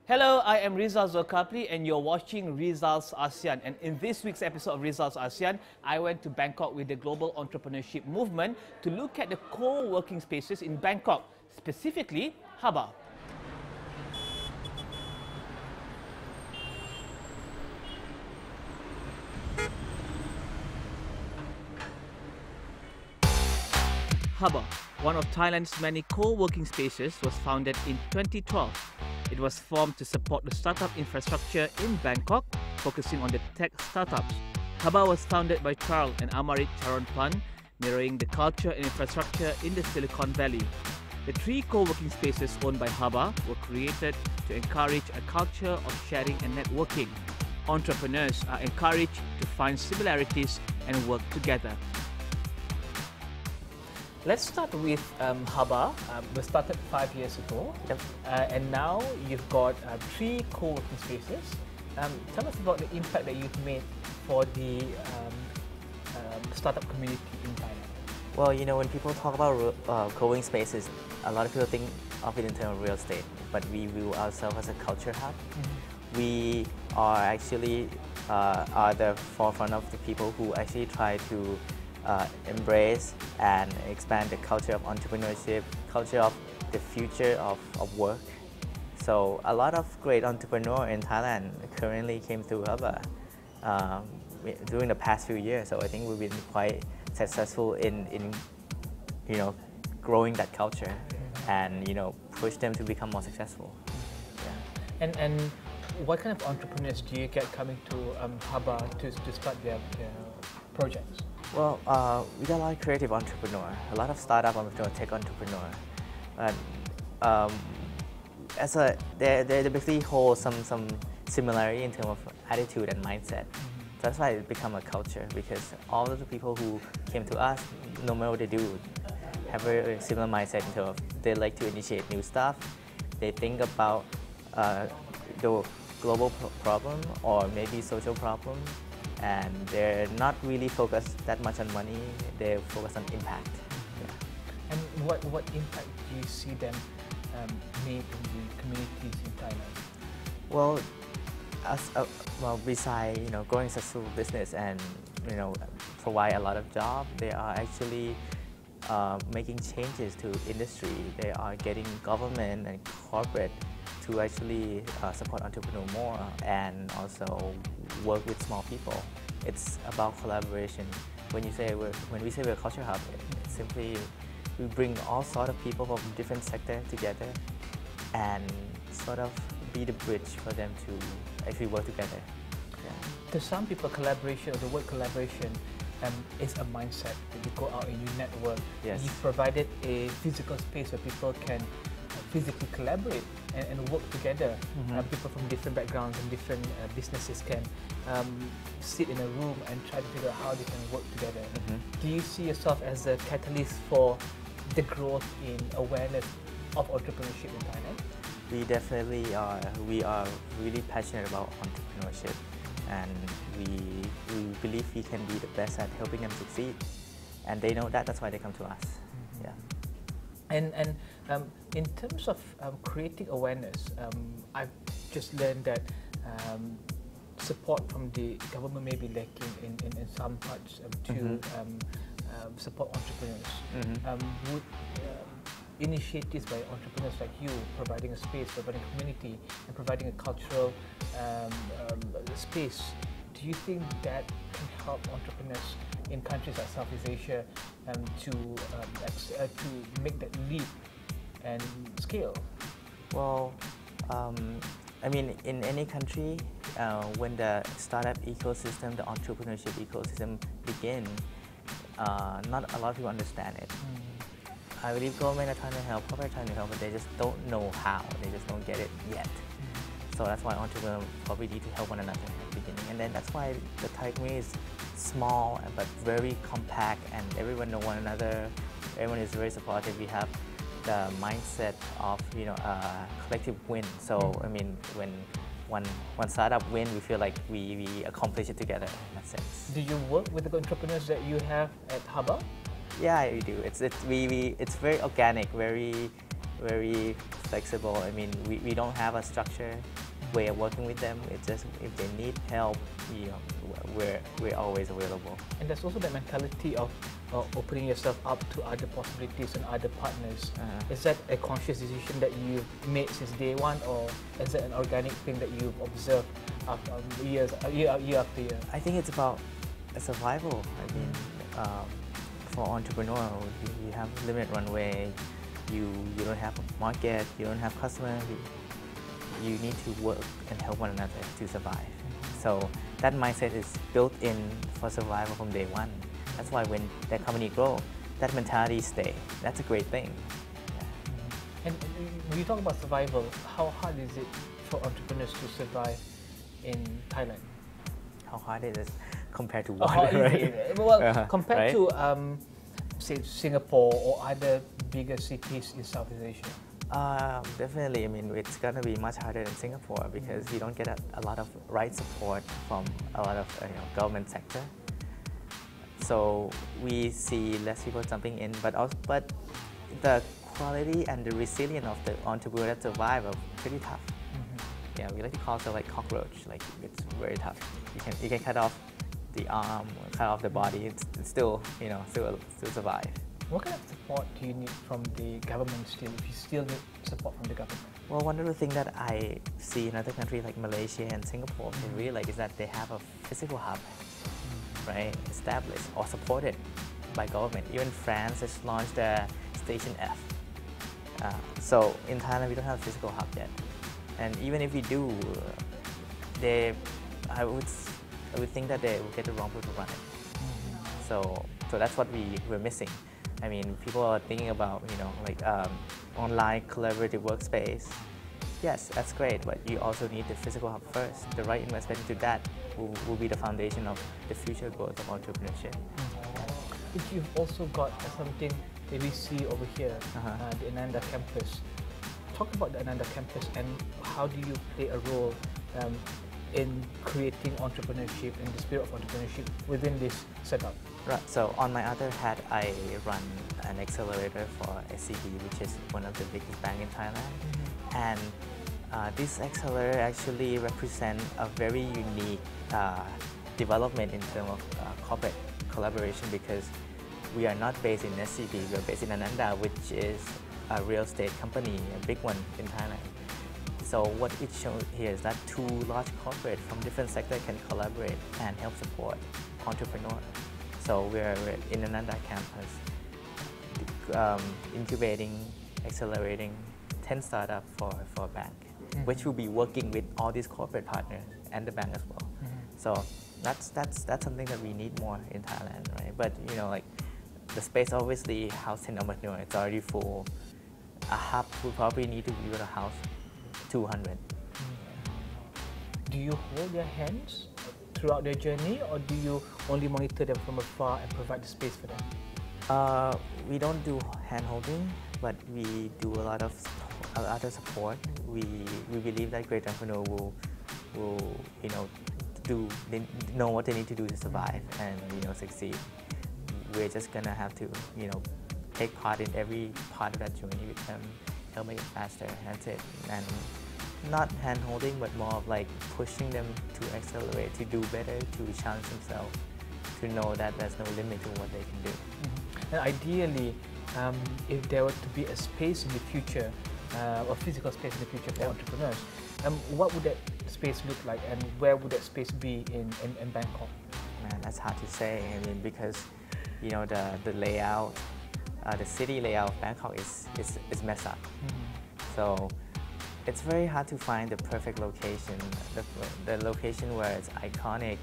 Hello, I am Rizal and you're watching Rizal's ASEAN. And in this week's episode of Rizal's ASEAN, I went to Bangkok with the global entrepreneurship movement to look at the co-working spaces in Bangkok, specifically Hubba. Hubba, one of Thailand's many co-working spaces, was founded in 2012. It was formed to support the startup infrastructure in Bangkok, focusing on the tech startups. Hubba was founded by Charle and Amarit and Charle Charoenphan, mirroring the culture and infrastructure in the Silicon Valley. The three co-working spaces owned by Hubba were created to encourage a culture of sharing and networking. Entrepreneurs are encouraged to find similarities and work together. Let's start with Hubba. We started 5 years ago, and now you've got three co-working spaces. Tell us about the impact that you've made for the startup community in Thailand. Well, you know, when people talk about co-working spaces, a lot of people think of it in terms of real estate, but we view ourselves as a culture hub. We are actually are the forefront of the people who actually try to embrace and expand the culture of entrepreneurship, culture of the future of work. So a lot of great entrepreneurs in Thailand currently came through Hubba during the past few years. So I think we've been quite successful in you know, growing that culture and, you know, push them to become more successful. Yeah. And what kind of entrepreneurs do you get coming to Hubba to start their projects? Well, we got a lot of creative entrepreneurs, a lot of startup entrepreneurs, tech entrepreneurs. They basically hold some similarity in terms of attitude and mindset. That's why it become a culture, because all of the people who came to us, no matter what they do, have a similar mindset in terms of they like to initiate new stuff. They think about the global problem or maybe social problem, and they're not really focused that much on money. They're focused on impact. Yeah. And what impact do you see them make in the communities in Thailand? Well, besides, you know, growing a successful business and, you know, provide a lot of jobs, they are actually making changes to industry. They are getting government and corporate to actually support entrepreneurs more and also work with small people. It's about collaboration. When we say we're a culture hub, it's simply we bring all sort of people from different sectors together and sort of be the bridge for them to actually work together. Yeah. To some people, collaboration, or the word collaboration, is a mindset that you go out and you network. Yes. You've provided a physical space where people can physically collaborate and work together. People from different backgrounds and different businesses can sit in a room and try to figure out how they can work together. Do you see yourself as a catalyst for the growth in awareness of entrepreneurship in Thailand? We definitely are. We are really passionate about entrepreneurship, and we believe we can be the best at helping them succeed. And they know that. That's why they come to us. Yeah. And in terms of creating awareness, I've just learned that support from the government may be lacking in some parts to support entrepreneurs. Would initiatives by entrepreneurs like you, providing a space, providing a community, and providing a cultural space, do you think that can help entrepreneurs in countries like Southeast Asia to make that leap and scale? Well, I mean, in any country, when the startup ecosystem, the entrepreneurship ecosystem begin, not a lot of people understand it. I believe government are trying to help, corporate are trying to help, but they just don't know how. They just don't get it yet. So that's why entrepreneurs probably need to help one another at the beginning. And then that's why the Thai community is small but very compact, and everyone know one another. Everyone is very supportive. We have the mindset of, you know, collective win. So I mean, when one startup win, we feel like we accomplish it together in that sense. Do you work with the entrepreneurs that you have at Hubba? Yeah, we do. It's very organic, very very flexible. I mean, we don't have a structure way of working with them. It's just if they need help, you know, we're always available. And there's also the mentality of opening yourself up to other possibilities and other partners. Is that a conscious decision that you've made since day one, or is it an organic thing that you've observed after year after year? I think it's about survival. I mean, for entrepreneur, you have limited runway. You don't have a market. You don't have customers. You need to work and help one another to survive. So that mindset is built in for survival from day one. That's why when that company grows, that mentality stays. That's a great thing. Yeah. And when you talk about survival, how hard is it for entrepreneurs to survive in Thailand? How hard it is compared to Oh, what? right? Well, compared right? to say Singapore or other bigger cities in Southeast Asia. Definitely. I mean, it's gonna be much harder than Singapore because you don't get a lot of right support from a lot of government sector. So we see less people jumping in, but the quality and the resilience of the entrepreneur that survive are pretty tough. Yeah, we like to call it like cockroach. Like it's very tough. You can cut off the arm, or cut off the body. It's still still survive. What kind of support do you need from the government still, if you still need support from the government? Well, one of the things that I see in other countries like Malaysia and Singapore, they really like is that they have a physical hub, right, established or supported by government. Even France has launched a Station F. So in Thailand, we don't have a physical hub yet. And even if we do, I would think that they will get the wrong people to run it. So that's what we're missing. I mean, people are thinking about, online collaborative workspace. Yes, that's great, but you also need the physical hub first. The right investment into that will be the foundation of the future growth of entrepreneurship. But you've also got something that we see over here, the Ananda campus. Talk about the Ananda campus and how do you play a role in creating entrepreneurship and the spirit of entrepreneurship within this setup? Right. So on my other hat, I run an accelerator for SCB, which is one of the biggest banks in Thailand. And this accelerator actually represents a very unique development in terms of corporate collaboration, because we are not based in SCB, we are based in Ananda, which is a real estate company, a big one in Thailand. So what it shows here is that two large corporates from different sectors can collaborate and help support entrepreneurs. So we're in Ananda campus, incubating, accelerating 10 startups for a bank, which will be working with all these corporate partners and the bank as well. So that's something that we need more in Thailand, right? But the space obviously house 10 entrepreneurs, it's already full. A hub will probably need to be able to house 200. Do you hold their hands throughout their journey, or do you only monitor them from afar and provide the space for them? We don't do hand holding, but we do a lot of other support. We believe that great entrepreneur will know what they need to do to survive and succeed. We're just gonna have to take part in every part of that journey with them, help make it faster. That's it. And not hand holding, but more of like pushing them to accelerate, to do better, to challenge themselves, to know that there's no limit to what they can do. And ideally, if there were to be a space in the future, a physical space in the future for entrepreneurs, what would that space look like, and where would that space be in Bangkok? Man, that's hard to say. I mean, because the layout, the city layout of Bangkok is messed up. So it's very hard to find the perfect location, the location where it's iconic,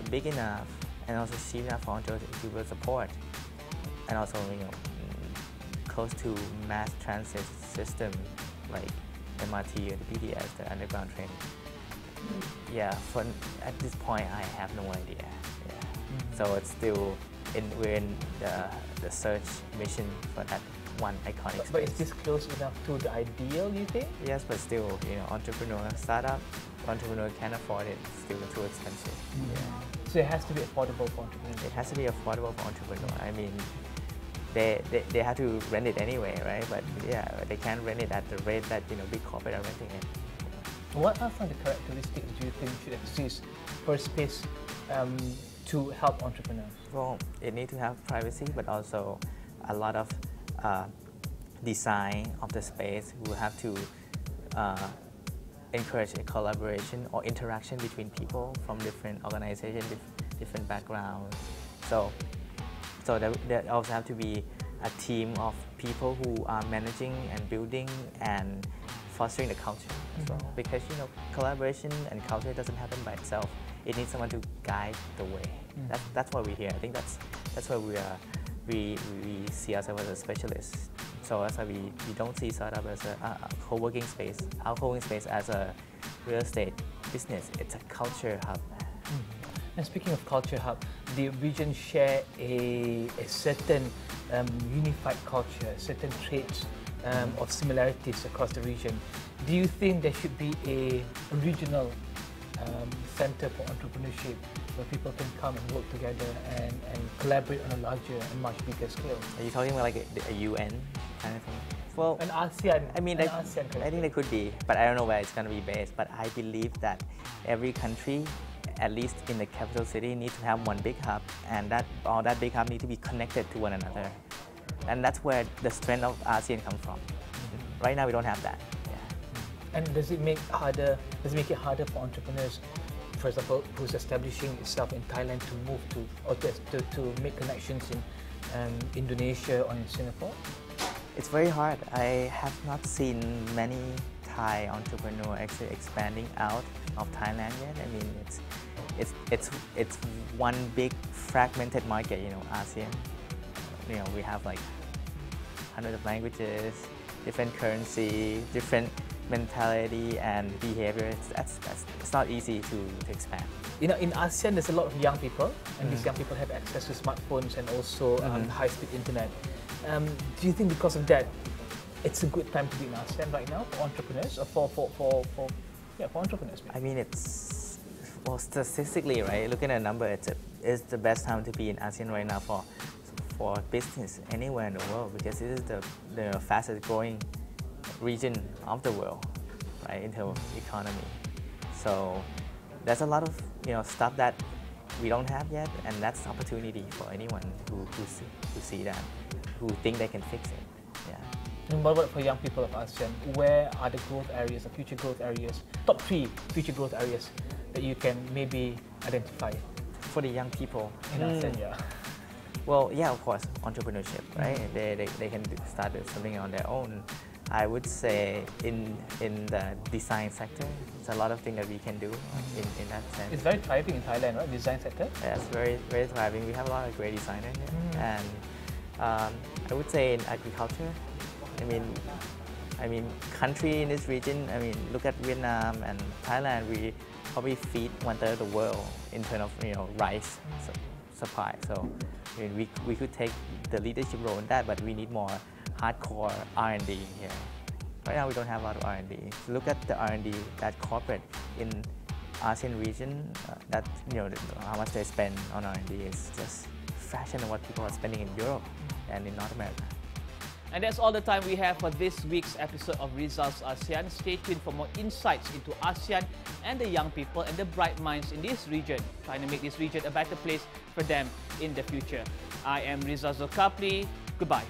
big enough, and also cheap enough for entrepreneurs to support, and also close to mass transit system like MRT or the BTS, the underground train. Yeah, at this point I have no idea. Yeah. So it's still we're in the search mission for that one iconic space. But is this close enough to the ideal, you think? Yes, but still, startup entrepreneur can't afford it. It's still too expensive. Yeah. So it has to be affordable for entrepreneurs. It has to be affordable for entrepreneur. I mean, they have to rent it anyway, right? But yeah, they can't rent it at the rate that big corporate are renting it. What are some of the characteristics do you think should exist for a space to help entrepreneurs? Well, it needs to have privacy, but also a lot of design of the space. We will have to encourage a collaboration or interaction between people from different organizations, different backgrounds. So there also have to be a team of people who are managing and building and fostering the culture as well. Because collaboration and culture doesn't happen by itself. It needs someone to guide the way. That's why we're here. I think that's why we see ourselves as a specialist. So that's why we don't see startup as a co-working space. Our co-working space as a real estate business. It's a culture hub. And speaking of culture hub, the region share a certain unified culture, certain traits of similarities across the region. Do you think there should be a regional center for entrepreneurship where people can come and work together and collaborate on a larger and much bigger scale? Are you talking about like a UN kind of thing? Well, an ASEAN. I mean, an ASEAN I think there could be, but I don't know where it's going to be based. But I believe that every country, at least in the capital city, needs to have one big hub, and that big hub need to be connected to one another. And that's where the strength of ASEAN comes from. Right now, we don't have that. Yeah. And does it make it harder for entrepreneurs, for example, who's establishing itself in Thailand to move to or to make connections in Indonesia or in Singapore? It's very hard. I have not seen many Thai entrepreneurs actually expanding out of Thailand yet. I mean, it's one big fragmented market. ASEAN. We have like hundreds of languages, different currency, different mentality and behavior. It's not easy to expand. In ASEAN, there's a lot of young people, and these young people have access to smartphones and also high-speed internet. Do you think because of that, it's a good time to be in ASEAN right now for entrepreneurs, or for entrepreneurs? Maybe? I mean, statistically, right? Looking at a number, it's the best time to be in ASEAN right now for business anywhere in the world, because it is the fastest growing region of the world, right, in terms of economy. So there's a lot of stuff that we don't have yet, and that's opportunity for anyone who see that, who think they can fix it. Yeah. And what about for young people of ASEAN? Where are the growth areas, the future growth areas, top 3 future growth areas that you can maybe identify? For the young people in ASEAN, yeah. Well, yeah, of course, entrepreneurship, right? They can start something on their own. I would say in the design sector, there's a lot of things that we can do in that sense. It's very thriving in Thailand, right? Design sector? Yeah, it's very, very thriving. We have a lot of great designers here. And I would say in agriculture, I mean, country in this region, look at Vietnam and Thailand, we probably feed 1/3 of the world in terms of, rice supply. So, we could take the leadership role in that, but we need more hardcore R&D here. Right now, we don't have a lot of R&D. So look at the R&D that corporate in ASEAN region, how much they spend on R&D is just a fraction of what people are spending in Europe and in North America. And that's all the time we have for this week's episode of Rizal's ASEAN. Stay tuned for more insights into ASEAN and the young people and the bright minds in this region, trying to make this region a better place for them in the future. I am Rizal Zulkapli. Goodbye.